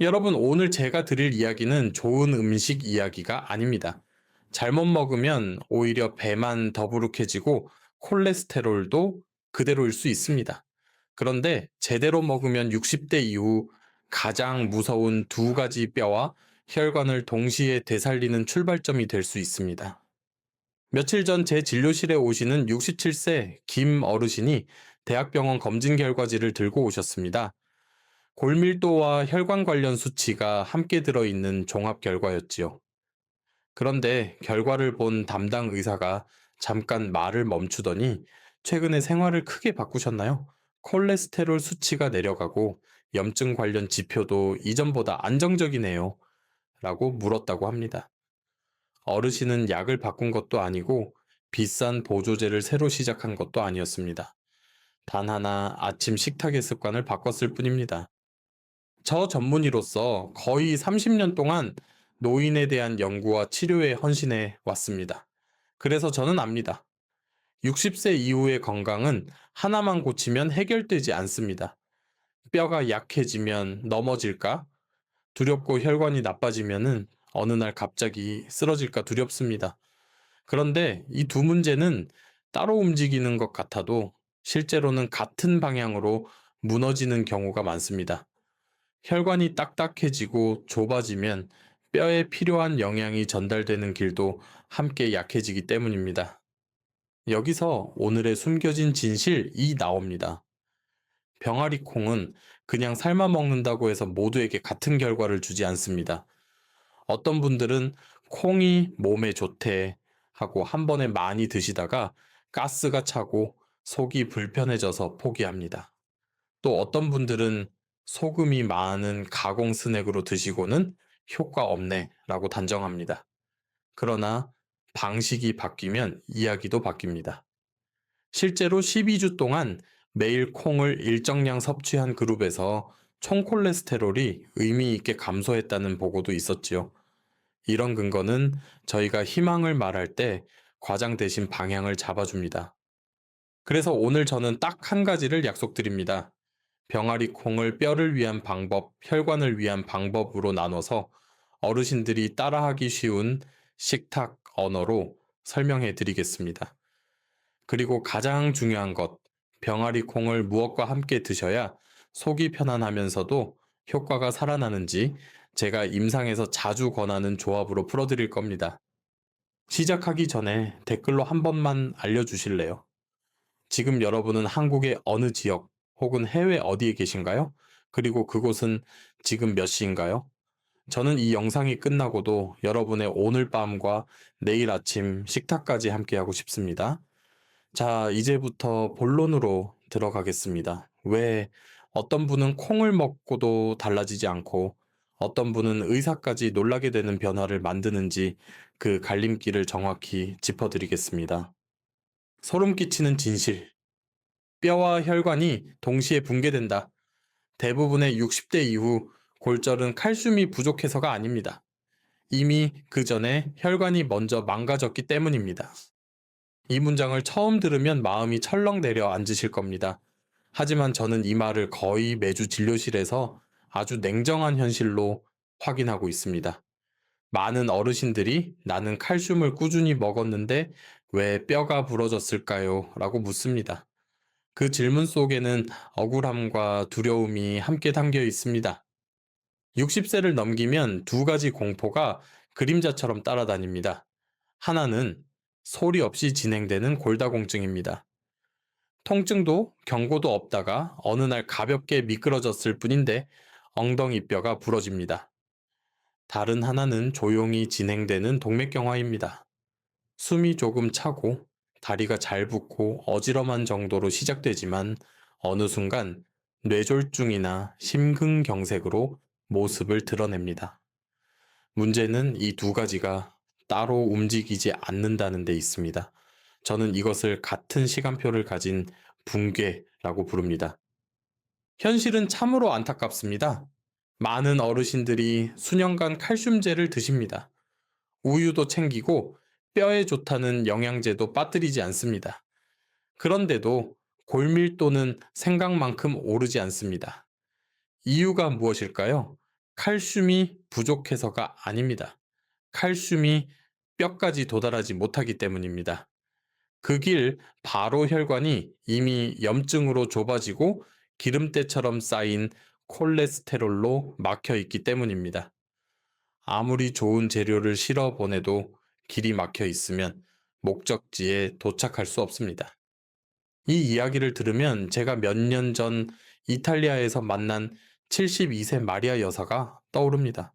여러분, 오늘 제가 드릴 이야기는 좋은 음식 이야기가 아닙니다. 잘못 먹으면 오히려 배만 더부룩해지고 콜레스테롤도 그대로일 수 있습니다. 그런데 제대로 먹으면 60대 이후 가장 무서운 두 가지 뼈와 혈관을 동시에 되살리는 출발점이 될 수 있습니다. 며칠 전 제 진료실에 오시는 67세 김 어르신이 대학병원 검진 결과지를 들고 오셨습니다. 골밀도와 혈관 관련 수치가 함께 들어있는 종합 결과였지요. 그런데 결과를 본 담당 의사가 잠깐 말을 멈추더니 최근에 생활을 크게 바꾸셨나요? 콜레스테롤 수치가 내려가고 염증 관련 지표도 이전보다 안정적이네요. 라고 물었다고 합니다. 어르신은 약을 바꾼 것도 아니고 비싼 보조제를 새로 시작한 것도 아니었습니다. 단 하나 아침 식탁의 습관을 바꿨을 뿐입니다. 저 전문의로서 거의 30년 동안 노인에 대한 연구와 치료에 헌신해 왔습니다. 그래서 저는 압니다. 60세 이후의 건강은 하나만 고치면 해결되지 않습니다. 뼈가 약해지면 넘어질까? 두렵고 혈관이 나빠지면은 어느 날 갑자기 쓰러질까 두렵습니다. 그런데 이 두 문제는 따로 움직이는 것 같아도 실제로는 같은 방향으로 무너지는 경우가 많습니다. 혈관이 딱딱해지고 좁아지면 뼈에 필요한 영양이 전달되는 길도 함께 약해지기 때문입니다. 여기서 오늘의 숨겨진 진실이 나옵니다. 병아리 콩은 그냥 삶아 먹는다고 해서 모두에게 같은 결과를 주지 않습니다. 어떤 분들은 콩이 몸에 좋대 하고 한 번에 많이 드시다가 가스가 차고 속이 불편해져서 포기합니다. 또 어떤 분들은 소금이 많은 가공 스낵으로 드시고는 효과 없네 라고 단정합니다. 그러나 방식이 바뀌면 이야기도 바뀝니다. 실제로 12주 동안 매일 콩을 일정량 섭취한 그룹에서 총 콜레스테롤이 의미 있게 감소했다는 보고도 있었지요. 이런 근거는 저희가 희망을 말할 때 과장 대신 방향을 잡아줍니다. 그래서 오늘 저는 딱 한 가지를 약속드립니다. 병아리 콩을 뼈를 위한 방법, 혈관을 위한 방법으로 나눠서 어르신들이 따라하기 쉬운 식탁 언어로 설명해 드리겠습니다. 그리고 가장 중요한 것, 병아리 콩을 무엇과 함께 드셔야 속이 편안하면서도 효과가 살아나는지 제가 임상에서 자주 권하는 조합으로 풀어드릴 겁니다. 시작하기 전에 댓글로 한 번만 알려주실래요? 지금 여러분은 한국의 어느 지역 혹은 해외 어디에 계신가요? 그리고 그곳은 지금 몇 시인가요? 저는 이 영상이 끝나고도 여러분의 오늘 밤과 내일 아침 식탁까지 함께하고 싶습니다. 자, 이제부터 본론으로 들어가겠습니다. 왜 어떤 분은 콩을 먹고도 달라지지 않고 어떤 분은 의사까지 놀라게 되는 변화를 만드는지 그 갈림길을 정확히 짚어드리겠습니다. 소름 끼치는 진실. 뼈와 혈관이 동시에 붕괴된다. 대부분의 60대 이후 골절은 칼슘이 부족해서가 아닙니다. 이미 그 전에 혈관이 먼저 망가졌기 때문입니다. 이 문장을 처음 들으면 마음이 철렁 내려앉으실 겁니다. 하지만 저는 이 말을 거의 매주 진료실에서 아주 냉정한 현실로 확인하고 있습니다. 많은 어르신들이 나는 칼슘을 꾸준히 먹었는데 왜 뼈가 부러졌을까요? 라고 묻습니다. 그 질문 속에는 억울함과 두려움이 함께 담겨 있습니다. 60세를 넘기면 두 가지 공포가 그림자처럼 따라다닙니다. 하나는 소리 없이 진행되는 골다공증입니다. 통증도 경고도 없다가 어느 날 가볍게 미끄러졌을 뿐인데 엉덩이 뼈가 부러집니다. 다른 하나는 조용히 진행되는 동맥경화입니다. 숨이 조금 차고 다리가 잘 붓고 어지럼한 정도로 시작되지만 어느 순간 뇌졸중이나 심근경색으로 모습을 드러냅니다. 문제는 이 두 가지가 따로 움직이지 않는다는 데 있습니다. 저는 이것을 같은 시간표를 가진 붕괴라고 부릅니다. 현실은 참으로 안타깝습니다. 많은 어르신들이 수년간 칼슘제를 드십니다. 우유도 챙기고 뼈에 좋다는 영양제도 빠뜨리지 않습니다. 그런데도 골밀도는 생각만큼 오르지 않습니다. 이유가 무엇일까요? 칼슘이 부족해서가 아닙니다. 칼슘이 뼈까지 도달하지 못하기 때문입니다. 그 길 바로 혈관이 이미 염증으로 좁아지고 기름때처럼 쌓인 콜레스테롤로 막혀 있기 때문입니다. 아무리 좋은 재료를 실어 보내도 길이 막혀 있으면 목적지에 도착할 수 없습니다. 이 이야기를 들으면 제가 몇 년 전 이탈리아에서 만난 72세 마리아 여사가 떠오릅니다.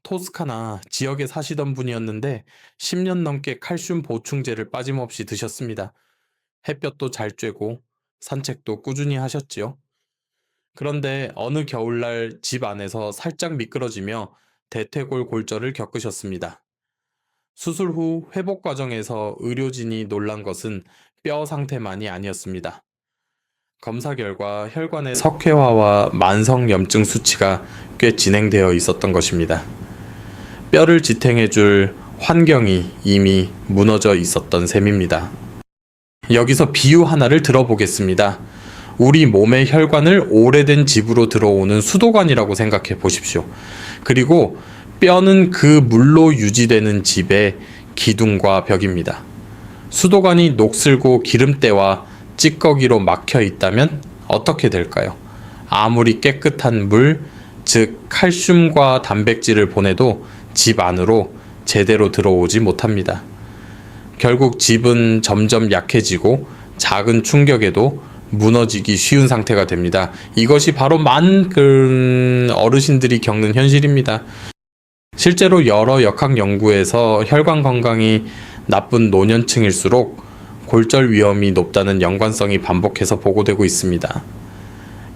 토스카나 지역에 사시던 분이었는데 10년 넘게 칼슘 보충제를 빠짐없이 드셨습니다. 햇볕도 잘 쬐고 산책도 꾸준히 하셨지요. 그런데 어느 겨울날 집 안에서 살짝 미끄러지며 대퇴골 골절을 겪으셨습니다. 수술 후 회복 과정에서 의료진이 놀란 것은 뼈 상태만이 아니었습니다. 검사 결과 혈관의 석회화와 만성염증 수치가 꽤 진행되어 있었던 것입니다. 뼈를 지탱해줄 환경이 이미 무너져 있었던 셈입니다. 여기서 비유 하나를 들어보겠습니다. 우리 몸의 혈관을 오래된 집으로 들어오는 수도관이라고 생각해 보십시오. 그리고 뼈는 그 물로 유지되는 집의 기둥과 벽입니다. 수도관이 녹슬고 기름때와 찌꺼기로 막혀 있다면 어떻게 될까요? 아무리 깨끗한 물, 즉 칼슘과 단백질을 보내도 집 안으로 제대로 들어오지 못합니다. 결국 집은 점점 약해지고 작은 충격에도 무너지기 쉬운 상태가 됩니다. 이것이 바로 많은 어르신들이 겪는 현실입니다. 실제로 여러 역학 연구에서 혈관 건강이 나쁜 노년층일수록 골절 위험이 높다는 연관성이 반복해서 보고되고 있습니다.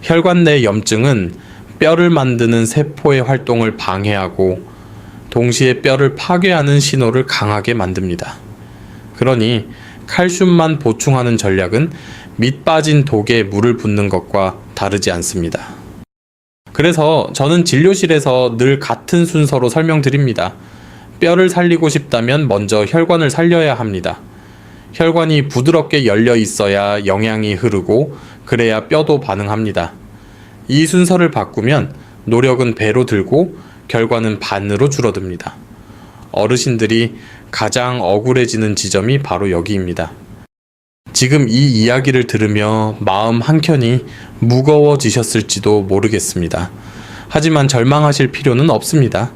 혈관 내 염증은 뼈를 만드는 세포의 활동을 방해하고 동시에 뼈를 파괴하는 신호를 강하게 만듭니다. 그러니 칼슘만 보충하는 전략은 밑 빠진 독에 물을 붓는 것과 다르지 않습니다. 그래서 저는 진료실에서 늘 같은 순서로 설명드립니다. 뼈를 살리고 싶다면 먼저 혈관을 살려야 합니다. 혈관이 부드럽게 열려 있어야 영양이 흐르고 그래야 뼈도 반응합니다. 이 순서를 바꾸면 노력은 배로 들고 결과는 반으로 줄어듭니다. 어르신들이 가장 억울해지는 지점이 바로 여기입니다. 지금 이 이야기를 들으며 마음 한켠이 무거워지셨을지도 모르겠습니다. 하지만 절망하실 필요는 없습니다.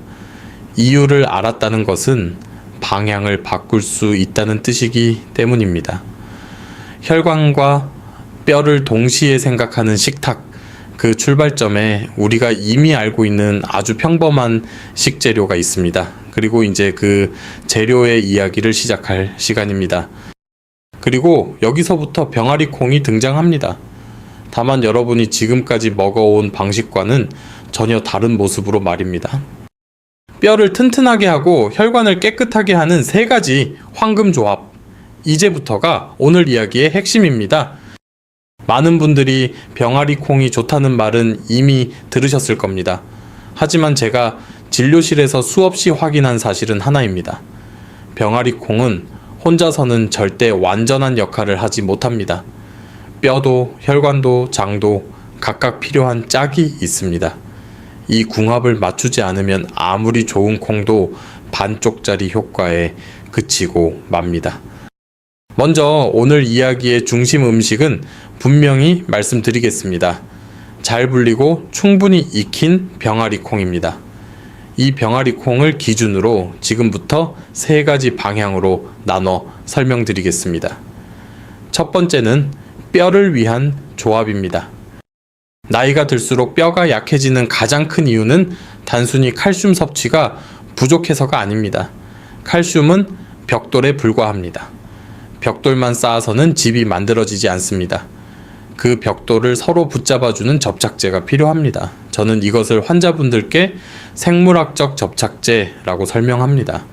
이유를 알았다는 것은 방향을 바꿀 수 있다는 뜻이기 때문입니다. 혈관과 뼈를 동시에 생각하는 식탁, 그 출발점에 우리가 이미 알고 있는 아주 평범한 식재료가 있습니다. 그리고 이제 그 재료의 이야기를 시작할 시간입니다. 그리고 여기서부터 병아리 콩이 등장합니다. 다만 여러분이 지금까지 먹어온 방식과는 전혀 다른 모습으로 말입니다. 뼈를 튼튼하게 하고 혈관을 깨끗하게 하는 세 가지 황금 조합. 이제부터가 오늘 이야기의 핵심입니다. 많은 분들이 병아리 콩이 좋다는 말은 이미 들으셨을 겁니다. 하지만 제가 진료실에서 수없이 확인한 사실은 하나입니다. 병아리 콩은 혼자서는 절대 완전한 역할을 하지 못합니다. 뼈도 혈관도 장도 각각 필요한 짝이 있습니다. 이 궁합을 맞추지 않으면 아무리 좋은 콩도 반쪽짜리 효과에 그치고 맙니다. 먼저 오늘 이야기의 중심 음식은 분명히 말씀드리겠습니다. 잘 불리고 충분히 익힌 병아리 콩입니다. 이 병아리 콩을 기준으로 지금부터 세 가지 방향으로 나눠 설명드리겠습니다. 첫 번째는 뼈를 위한 조합입니다. 나이가 들수록 뼈가 약해지는 가장 큰 이유는 단순히 칼슘 섭취가 부족해서가 아닙니다. 칼슘은 벽돌에 불과합니다. 벽돌만 쌓아서는 집이 만들어지지 않습니다. 그 벽돌을 서로 붙잡아주는 접착제가 필요합니다. 저는 이것을 환자분들께 생물학적 접착제라고 설명합니다.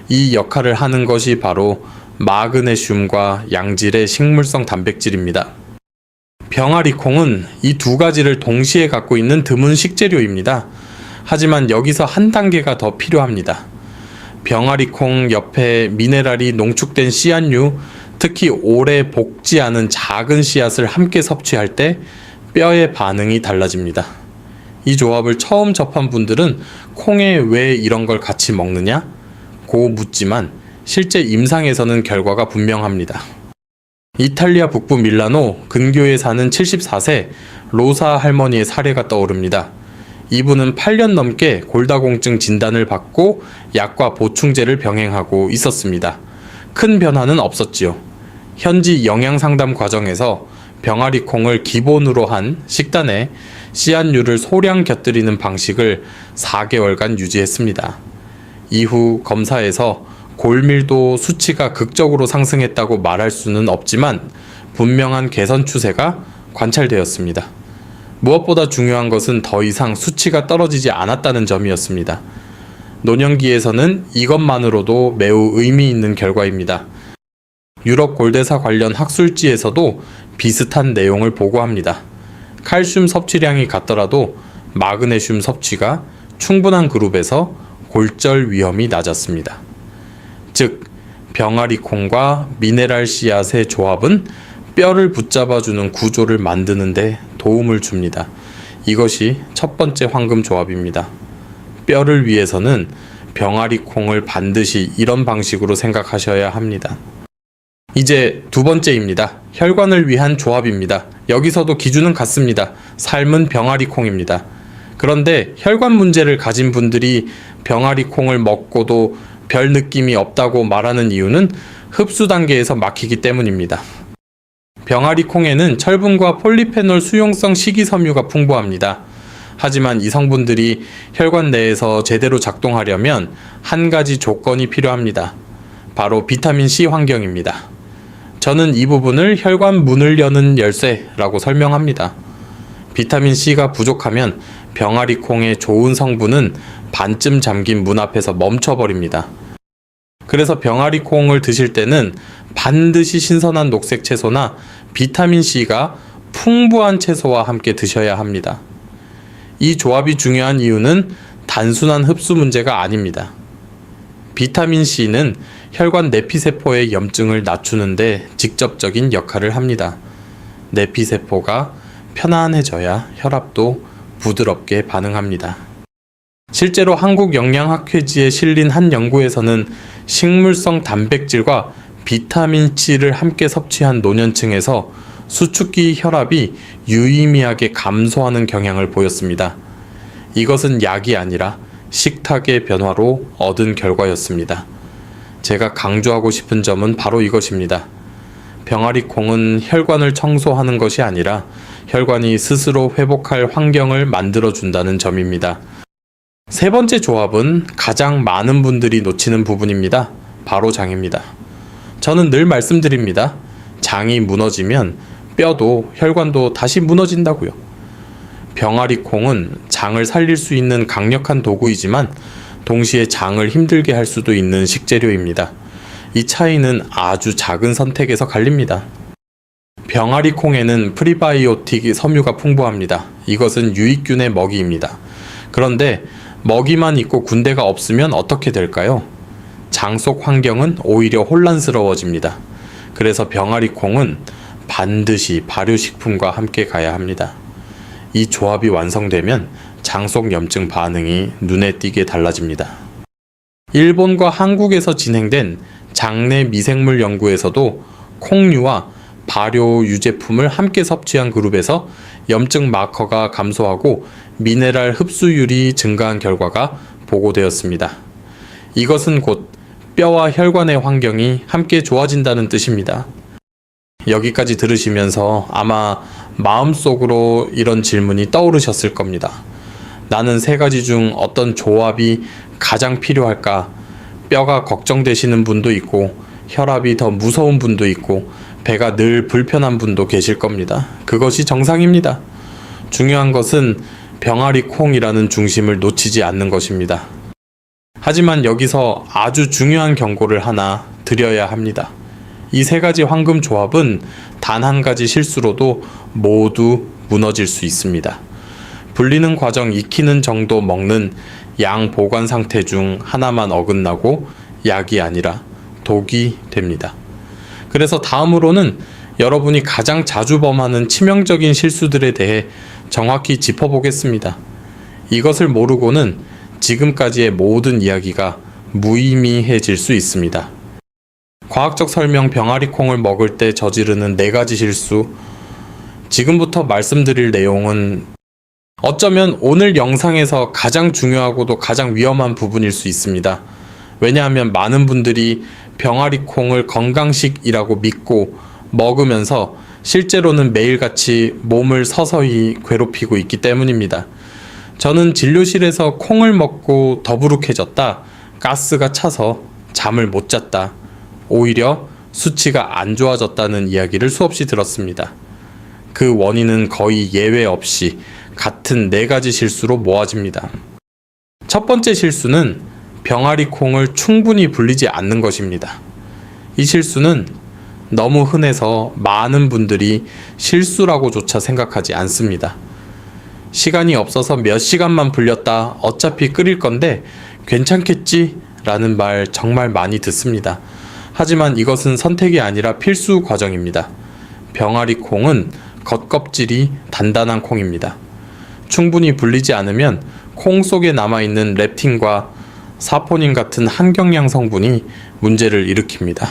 이 역할을 하는 것이 바로 마그네슘과 양질의 식물성 단백질입니다. 병아리 콩은 이 두 가지를 동시에 갖고 있는 드문 식재료입니다. 하지만 여기서 한 단계가 더 필요합니다. 병아리 콩 옆에 미네랄이 농축된 씨앗류, 특히 오래 볶지 않은 작은 씨앗을 함께 섭취할 때 뼈의 반응이 달라집니다. 이 조합을 처음 접한 분들은 콩에 왜 이런 걸 같이 먹느냐? 고 묻지만 실제 임상에서는 결과가 분명합니다. 이탈리아 북부 밀라노 근교에 사는 74세 로사 할머니의 사례가 떠오릅니다. 이분은 8년 넘게 골다공증 진단을 받고 약과 보충제를 병행하고 있었습니다. 큰 변화는 없었지요. 현지 영양상담 과정에서 병아리 콩을 기본으로 한 식단에 씨앗류를 소량 곁들이는 방식을 4개월간 유지했습니다. 이후 검사에서 골밀도 수치가 극적으로 상승했다고 말할 수는 없지만 분명한 개선 추세가 관찰되었습니다. 무엇보다 중요한 것은 더 이상 수치가 떨어지지 않았다는 점이었습니다. 노년기에서는 이것만으로도 매우 의미 있는 결과입니다. 유럽 골대사 관련 학술지에서도 비슷한 내용을 보고합니다. 칼슘 섭취량이 같더라도 마그네슘 섭취가 충분한 그룹에서 골절 위험이 낮았습니다. 즉, 병아리 콩과 미네랄 씨앗의 조합은 뼈를 붙잡아주는 구조를 만드는 데 도움을 줍니다. 이것이 첫 번째 황금 조합입니다. 뼈를 위해서는 병아리 콩을 반드시 이런 방식으로 생각하셔야 합니다. 이제 두 번째입니다. 혈관을 위한 조합입니다. 여기서도 기준은 같습니다. 삶은 병아리 콩입니다. 그런데 혈관 문제를 가진 분들이 병아리 콩을 먹고도 별 느낌이 없다고 말하는 이유는 흡수 단계에서 막히기 때문입니다. 병아리 콩에는 철분과 폴리페놀 수용성 식이섬유가 풍부합니다. 하지만 이 성분들이 혈관 내에서 제대로 작동하려면 한 가지 조건이 필요합니다. 바로 비타민C 환경입니다. 저는 이 부분을 혈관 문을 여는 열쇠라고 설명합니다. 비타민C가 부족하면 병아리 콩의 좋은 성분은 반쯤 잠긴 문 앞에서 멈춰버립니다. 그래서 병아리 콩을 드실 때는 반드시 신선한 녹색 채소나 비타민C가 풍부한 채소와 함께 드셔야 합니다. 이 조합이 중요한 이유는 단순한 흡수 문제가 아닙니다. 비타민C는 혈관 내피세포의 염증을 낮추는데 직접적인 역할을 합니다. 내피세포가 편안해져야 혈압도 부드럽게 반응합니다. 실제로 한국영양학회지에 실린 한 연구에서는 식물성 단백질과 비타민C를 함께 섭취한 노년층에서 수축기 혈압이 유의미하게 감소하는 경향을 보였습니다. 이것은 약이 아니라 식탁의 변화로 얻은 결과였습니다. 제가 강조하고 싶은 점은 바로 이것입니다. 병아리 콩은 혈관을 청소하는 것이 아니라 혈관이 스스로 회복할 환경을 만들어준다는 점입니다. 세 번째 조합은 가장 많은 분들이 놓치는 부분입니다. 바로 장입니다. 저는 늘 말씀드립니다. 장이 무너지면 뼈도 혈관도 다시 무너진다고요. 병아리 콩은 장을 살릴 수 있는 강력한 도구이지만 동시에 장을 힘들게 할 수도 있는 식재료입니다. 이 차이는 아주 작은 선택에서 갈립니다. 병아리 콩에는 프리바이오틱 섬유가 풍부합니다. 이것은 유익균의 먹이입니다. 그런데 먹이만 있고 군대가 없으면 어떻게 될까요? 장 속 환경은 오히려 혼란스러워집니다. 그래서 병아리 콩은 반드시 발효식품과 함께 가야 합니다. 이 조합이 완성되면 장 속 염증 반응이 눈에 띄게 달라집니다. 일본과 한국에서 진행된 장내 미생물 연구에서도 콩류와 발효 유제품을 함께 섭취한 그룹에서 염증 마커가 감소하고 미네랄 흡수율이 증가한 결과가 보고되었습니다. 이것은 곧 뼈와 혈관의 환경이 함께 좋아진다는 뜻입니다. 여기까지 들으시면서 아마 마음속으로 이런 질문이 떠오르셨을 겁니다. 나는 세 가지 중 어떤 조합이 가장 필요할까? 뼈가 걱정되시는 분도 있고 혈압이 더 무서운 분도 있고 배가 늘 불편한 분도 계실 겁니다. 그것이 정상입니다. 중요한 것은 병아리 콩이라는 중심을 놓치지 않는 것입니다. 하지만 여기서 아주 중요한 경고를 하나 드려야 합니다. 이 세 가지 황금 조합은 단 한 가지 실수로도 모두 무너질 수 있습니다. 불리는 과정 익히는 정도 먹는 양 보관 상태 중 하나만 어긋나고 약이 아니라 독이 됩니다. 그래서 다음으로는 여러분이 가장 자주 범하는 치명적인 실수들에 대해 정확히 짚어보겠습니다. 이것을 모르고는 지금까지의 모든 이야기가 무의미해질 수 있습니다. 과학적 설명 병아리콩을 먹을 때 저지르는 4가지 실수. 지금부터 말씀드릴 내용은 어쩌면 오늘 영상에서 가장 중요하고도 가장 위험한 부분일 수 있습니다. 왜냐하면 많은 분들이 병아리콩을 건강식이라고 믿고 먹으면서 실제로는 매일같이 몸을 서서히 괴롭히고 있기 때문입니다. 저는 진료실에서 콩을 먹고 더부룩해졌다, 가스가 차서 잠을 못 잤다, 오히려 수치가 안 좋아졌다는 이야기를 수없이 들었습니다. 그 원인은 거의 예외 없이 같은 4가지 실수로 모아집니다. 첫 번째 실수는 병아리콩을 충분히 불리지 않는 것입니다. 이 실수는 너무 흔해서 많은 분들이 실수라고조차 생각하지 않습니다. 시간이 없어서 몇 시간만 불렸다, 어차피 끓일 건데 괜찮겠지? 라는 말 정말 많이 듣습니다. 하지만 이것은 선택이 아니라 필수 과정입니다. 병아리콩은 겉껍질이 단단한 콩입니다. 충분히 불리지 않으면 콩 속에 남아있는 렙틴과 사포닌 같은 한경량 성분이 문제를 일으킵니다.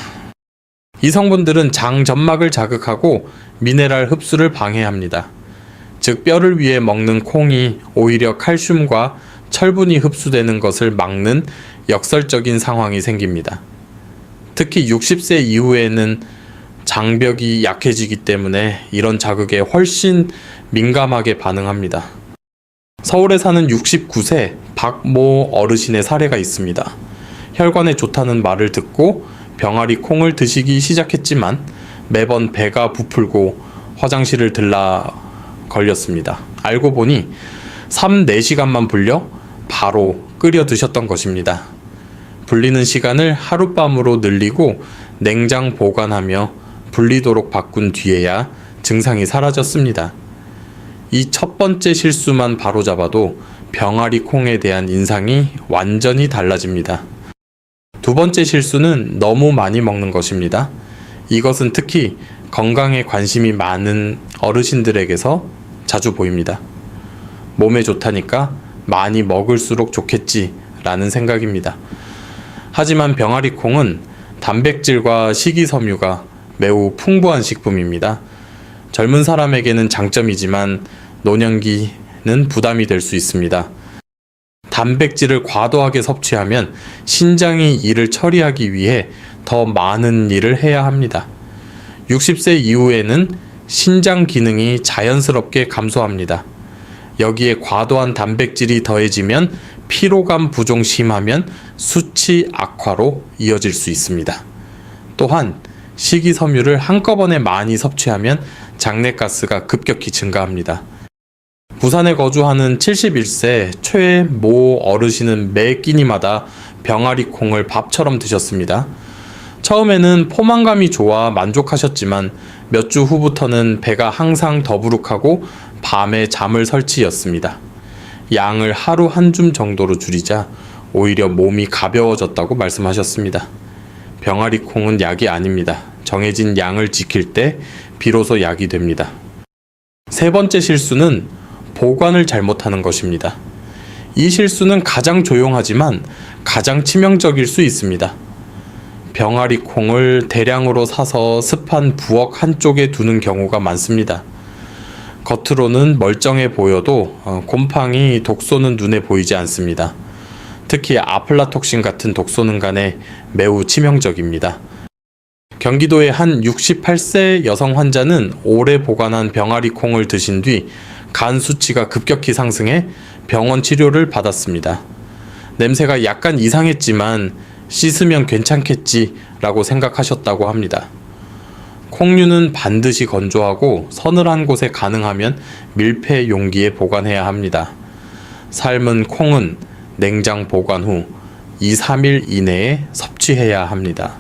이 성분들은 장 점막을 자극하고 미네랄 흡수를 방해합니다. 즉 뼈를 위해 먹는 콩이 오히려 칼슘과 철분이 흡수되는 것을 막는 역설적인 상황이 생깁니다. 특히 60세 이후에는 장벽이 약해지기 때문에 이런 자극에 훨씬 민감하게 반응합니다. 서울에 사는 69세 박모 어르신의 사례가 있습니다. 혈관에 좋다는 말을 듣고 병아리 콩을 드시기 시작했지만 매번 배가 부풀고 화장실을 들라 걸렸습니다. 알고 보니 3-4시간만 불려 바로 끓여 드셨던 것입니다. 불리는 시간을 하룻밤으로 늘리고 냉장 보관하며 불리도록 바꾼 뒤에야 증상이 사라졌습니다. 이 첫 번째 실수만 바로잡아도 병아리 콩에 대한 인상이 완전히 달라집니다. 두 번째 실수는 너무 많이 먹는 것입니다. 이것은 특히 건강에 관심이 많은 어르신들에게서 자주 보입니다. 몸에 좋다니까 많이 먹을수록 좋겠지 라는 생각입니다. 하지만 병아리 콩은 단백질과 식이섬유가 매우 풍부한 식품입니다. 젊은 사람에게는 장점이지만 노년기는 부담이 될 수 있습니다. 단백질을 과도하게 섭취하면 신장이 이를 처리하기 위해 더 많은 일을 해야 합니다. 60세 이후에는 신장 기능이 자연스럽게 감소합니다. 여기에 과도한 단백질이 더해지면 피로감 부종 심하면 수치 악화로 이어질 수 있습니다. 또한 식이섬유를 한꺼번에 많이 섭취하면 장내가스가 급격히 증가합니다. 부산에 거주하는 71세 최모 어르신은 매 끼니마다 병아리 콩을 밥처럼 드셨습니다. 처음에는 포만감이 좋아 만족하셨지만 몇 주 후부터는 배가 항상 더부룩하고 밤에 잠을 설치였습니다. 양을 하루 한 줌 정도로 줄이자 오히려 몸이 가벼워졌다고 말씀하셨습니다. 병아리 콩은 약이 아닙니다. 정해진 양을 지킬 때 비로소 약이 됩니다. 세 번째 실수는 보관을 잘못하는 것입니다. 이 실수는 가장 조용하지만 가장 치명적일 수 있습니다. 병아리 콩을 대량으로 사서 습한 부엌 한쪽에 두는 경우가 많습니다. 겉으로는 멀쩡해 보여도 곰팡이, 독소는 눈에 보이지 않습니다. 특히 아플라톡신 같은 독소는 간에 매우 치명적입니다. 경기도의 한 68세 여성 환자는 오래 보관한 병아리 콩을 드신 뒤 간 수치가 급격히 상승해 병원 치료를 받았습니다. 냄새가 약간 이상했지만 씻으면 괜찮겠지라고 생각하셨다고 합니다. 콩류는 반드시 건조하고 서늘한 곳에 가능하면 밀폐 용기에 보관해야 합니다. 삶은 콩은 냉장 보관 후 2-3일 이내에 섭취해야 합니다.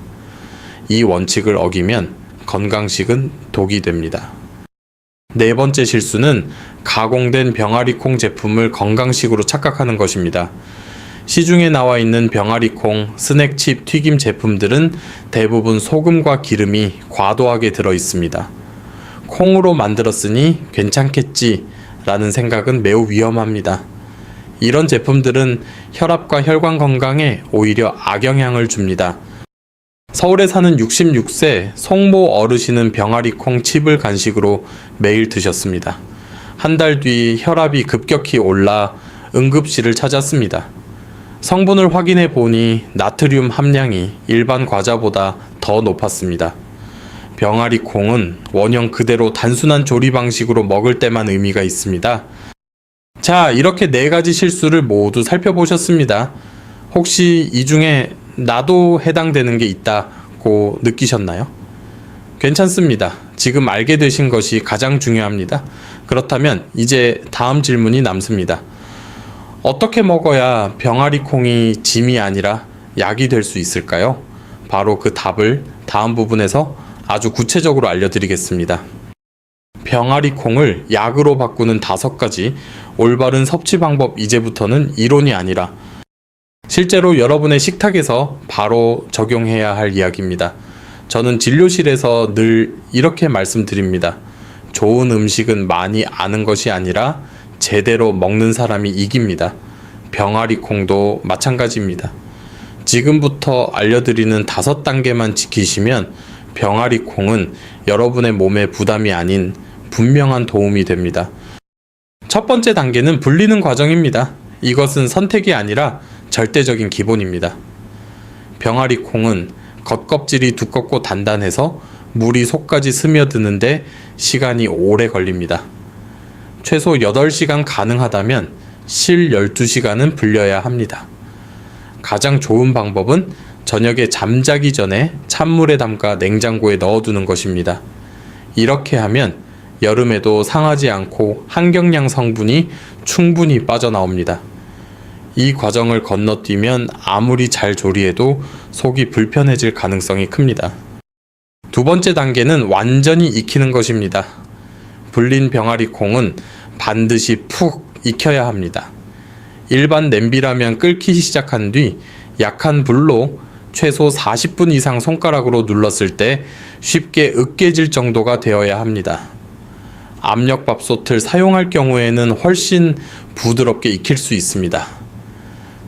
이 원칙을 어기면 건강식은 독이 됩니다. 네 번째 실수는 가공된 병아리콩 제품을 건강식으로 착각하는 것입니다. 시중에 나와 있는 병아리콩, 스낵칩, 튀김 제품들은 대부분 소금과 기름이 과도하게 들어 있습니다. 콩으로 만들었으니 괜찮겠지 라는 생각은 매우 위험합니다. 이런 제품들은 혈압과 혈관 건강에 오히려 악영향을 줍니다. 서울에 사는 66세 송모 어르신은 병아리콩 칩을 간식으로 매일 드셨습니다. 한 달 뒤 혈압이 급격히 올라 응급실을 찾았습니다. 성분을 확인해 보니 나트륨 함량이 일반 과자보다 더 높았습니다. 병아리콩은 원형 그대로 단순한 조리 방식으로 먹을 때만 의미가 있습니다. 자, 이렇게 4가지 실수를 모두 살펴보셨습니다. 혹시 이 중에 나도 해당되는 게 있다고 느끼셨나요? 괜찮습니다. 지금 알게 되신 것이 가장 중요합니다. 그렇다면 이제 다음 질문이 남습니다. 어떻게 먹어야 병아리콩이 짐이 아니라 약이 될 수 있을까요? 바로 그 답을 다음 부분에서 아주 구체적으로 알려드리겠습니다. 병아리콩을 약으로 바꾸는 5가지 올바른 섭취 방법, 이제부터는 이론이 아니라 실제로 여러분의 식탁에서 바로 적용해야 할 이야기입니다. 저는 진료실에서 늘 이렇게 말씀드립니다. 좋은 음식은 많이 아는 것이 아니라 제대로 먹는 사람이 이깁니다. 병아리콩도 마찬가지입니다. 지금부터 알려드리는 5단계만 지키시면 병아리콩은 여러분의 몸에 부담이 아닌 분명한 도움이 됩니다. 첫 번째 단계는 불리는 과정입니다. 이것은 선택이 아니라 절대적인 기본입니다. 병아리콩은 겉껍질이 두껍고 단단해서 물이 속까지 스며드는데 시간이 오래 걸립니다. 최소 8시간 가능하다면 실 12시간은 불려야 합니다. 가장 좋은 방법은 저녁에 잠자기 전에 찬물에 담가 냉장고에 넣어두는 것입니다. 이렇게 하면 여름에도 상하지 않고 함경량 성분이 충분히 빠져나옵니다. 이 과정을 건너뛰면 아무리 잘 조리해도 속이 불편해질 가능성이 큽니다. 두 번째 단계는 완전히 익히는 것입니다. 불린 병아리콩은 반드시 푹 익혀야 합니다. 일반 냄비라면 끓기 시작한 뒤 약한 불로 최소 40분 이상 손가락으로 눌렀을 때 쉽게 으깨질 정도가 되어야 합니다. 압력밥솥을 사용할 경우에는 훨씬 부드럽게 익힐 수 있습니다.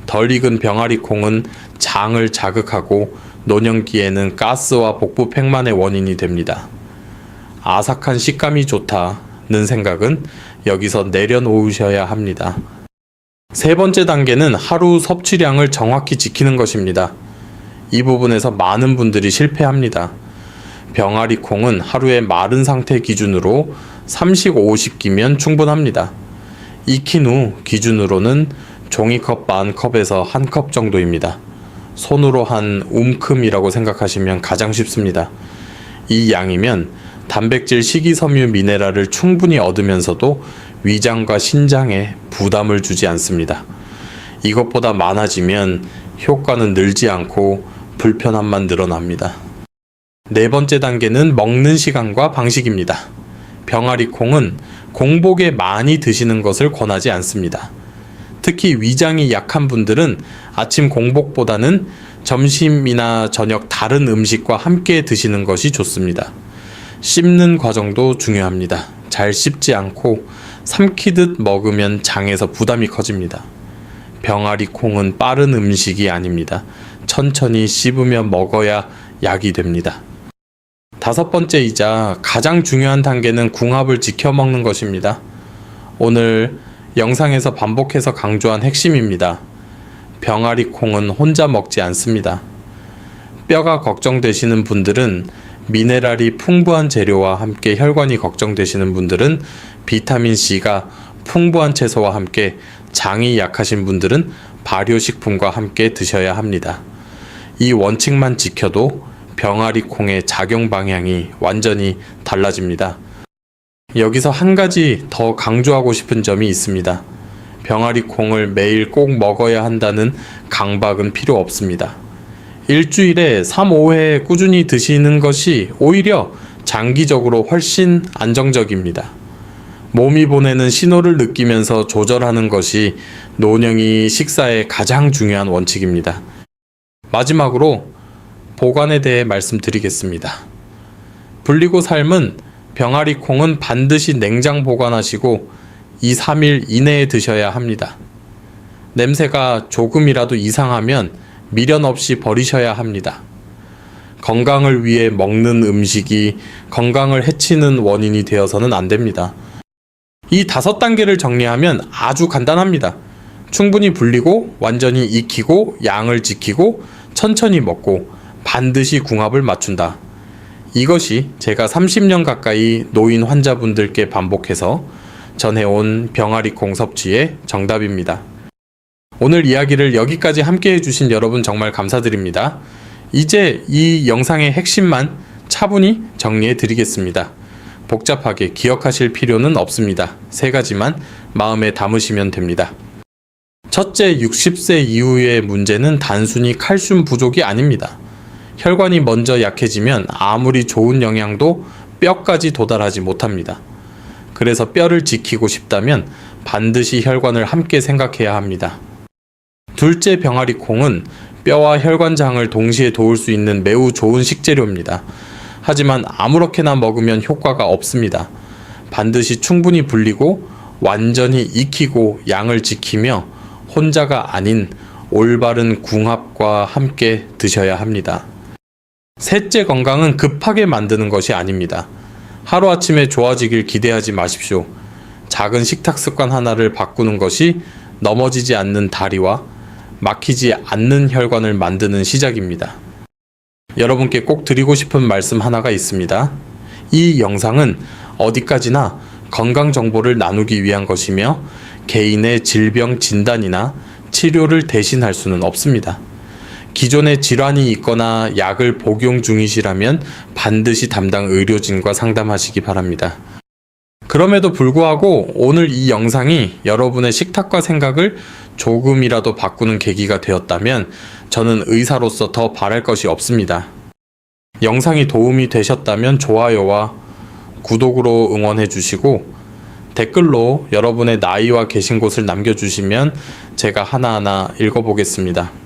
덜 익은 병아리콩은 장을 자극하고 노년기에는 가스와 복부 팽만의 원인이 됩니다. 아삭한 식감이 좋다는 생각은 여기서 내려놓으셔야 합니다. 세 번째 단계는 하루 섭취량을 정확히 지키는 것입니다. 이 부분에서 많은 분들이 실패합니다. 병아리콩은 하루의 마른 상태 기준으로 30-50기면 충분합니다. 익힌 후 기준으로는 종이컵 반 컵에서 1컵 정도입니다. 손으로 한 움큼이라고 생각하시면 가장 쉽습니다. 이 양이면 단백질, 식이섬유, 미네랄을 충분히 얻으면서도 위장과 신장에 부담을 주지 않습니다. 이것보다 많아지면 효과는 늘지 않고 불편함만 늘어납니다. 네 번째 단계는 먹는 시간과 방식입니다. 병아리콩은 공복에 많이 드시는 것을 권하지 않습니다. 특히 위장이 약한 분들은 아침 공복보다는 점심이나 저녁 다른 음식과 함께 드시는 것이 좋습니다. 씹는 과정도 중요합니다. 잘 씹지 않고 삼키듯 먹으면 장에서 부담이 커집니다. 병아리콩은 빠른 음식이 아닙니다. 천천히 씹으며 먹어야 약이 됩니다. 5번째이자 가장 중요한 단계는 궁합을 지켜 먹는 것입니다. 오늘 영상에서 반복해서 강조한 핵심입니다. 병아리콩은 혼자 먹지 않습니다. 뼈가 걱정되시는 분들은 미네랄이 풍부한 재료와 함께 혈관이 걱정되시는 분들은 비타민C가 풍부한 채소와 함께 장이 약하신 분들은 발효식품과 함께 드셔야 합니다. 이 원칙만 지켜도 병아리콩의 작용 방향이 완전히 달라집니다. 여기서 한 가지 더 강조하고 싶은 점이 있습니다. 병아리콩을 매일 꼭 먹어야 한다는 강박은 필요 없습니다. 일주일에 3-5회 꾸준히 드시는 것이 오히려 장기적으로 훨씬 안정적입니다. 몸이 보내는 신호를 느끼면서 조절하는 것이 노령이 식사의 가장 중요한 원칙입니다. 마지막으로 보관에 대해 말씀드리겠습니다. 불리고 삶은 병아리콩은 반드시 냉장 보관하시고 2-3일 이내에 드셔야 합니다. 냄새가 조금이라도 이상하면 미련 없이 버리셔야 합니다. 건강을 위해 먹는 음식이 건강을 해치는 원인이 되어서는 안 됩니다. 이 5단계를 정리하면 아주 간단합니다. 충분히 불리고 완전히 익히고 양을 지키고 천천히 먹고 반드시 궁합을 맞춘다. 이것이 제가 30년 가까이 노인 환자분들께 반복해서 전해온 병아리콩 섭취의 정답입니다. 오늘 이야기를 여기까지 함께 해주신 여러분 정말 감사드립니다. 이제 이 영상의 핵심만 차분히 정리해 드리겠습니다. 복잡하게 기억하실 필요는 없습니다. 3가지만 마음에 담으시면 됩니다. 첫째, 60세 이후의 문제는 단순히 칼슘 부족이 아닙니다. 혈관이 먼저 약해지면 아무리 좋은 영양도 뼈까지 도달하지 못합니다. 그래서 뼈를 지키고 싶다면 반드시 혈관을 함께 생각해야 합니다. 둘째, 병아리콩은 뼈와 혈관장을 동시에 도울 수 있는 매우 좋은 식재료입니다. 하지만 아무렇게나 먹으면 효과가 없습니다. 반드시 충분히 불리고 완전히 익히고 양을 지키며 혼자가 아닌 올바른 궁합과 함께 드셔야 합니다. 셋째, 건강은 급하게 만드는 것이 아닙니다. 하루아침에 좋아지길 기대하지 마십시오. 작은 식탁 습관 하나를 바꾸는 것이 넘어지지 않는 다리와 막히지 않는 혈관을 만드는 시작입니다. 여러분께 꼭 드리고 싶은 말씀 하나가 있습니다. 이 영상은 어디까지나 건강 정보를 나누기 위한 것이며 개인의 질병 진단이나 치료를 대신할 수는 없습니다. 기존에 질환이 있거나 약을 복용 중이시라면 반드시 담당 의료진과 상담하시기 바랍니다. 그럼에도 불구하고 오늘 이 영상이 여러분의 식탁과 생각을 조금이라도 바꾸는 계기가 되었다면 저는 의사로서 더 바랄 것이 없습니다. 영상이 도움이 되셨다면 좋아요와 구독으로 응원해 주시고 댓글로 여러분의 나이와 계신 곳을 남겨주시면 제가 하나하나 읽어보겠습니다.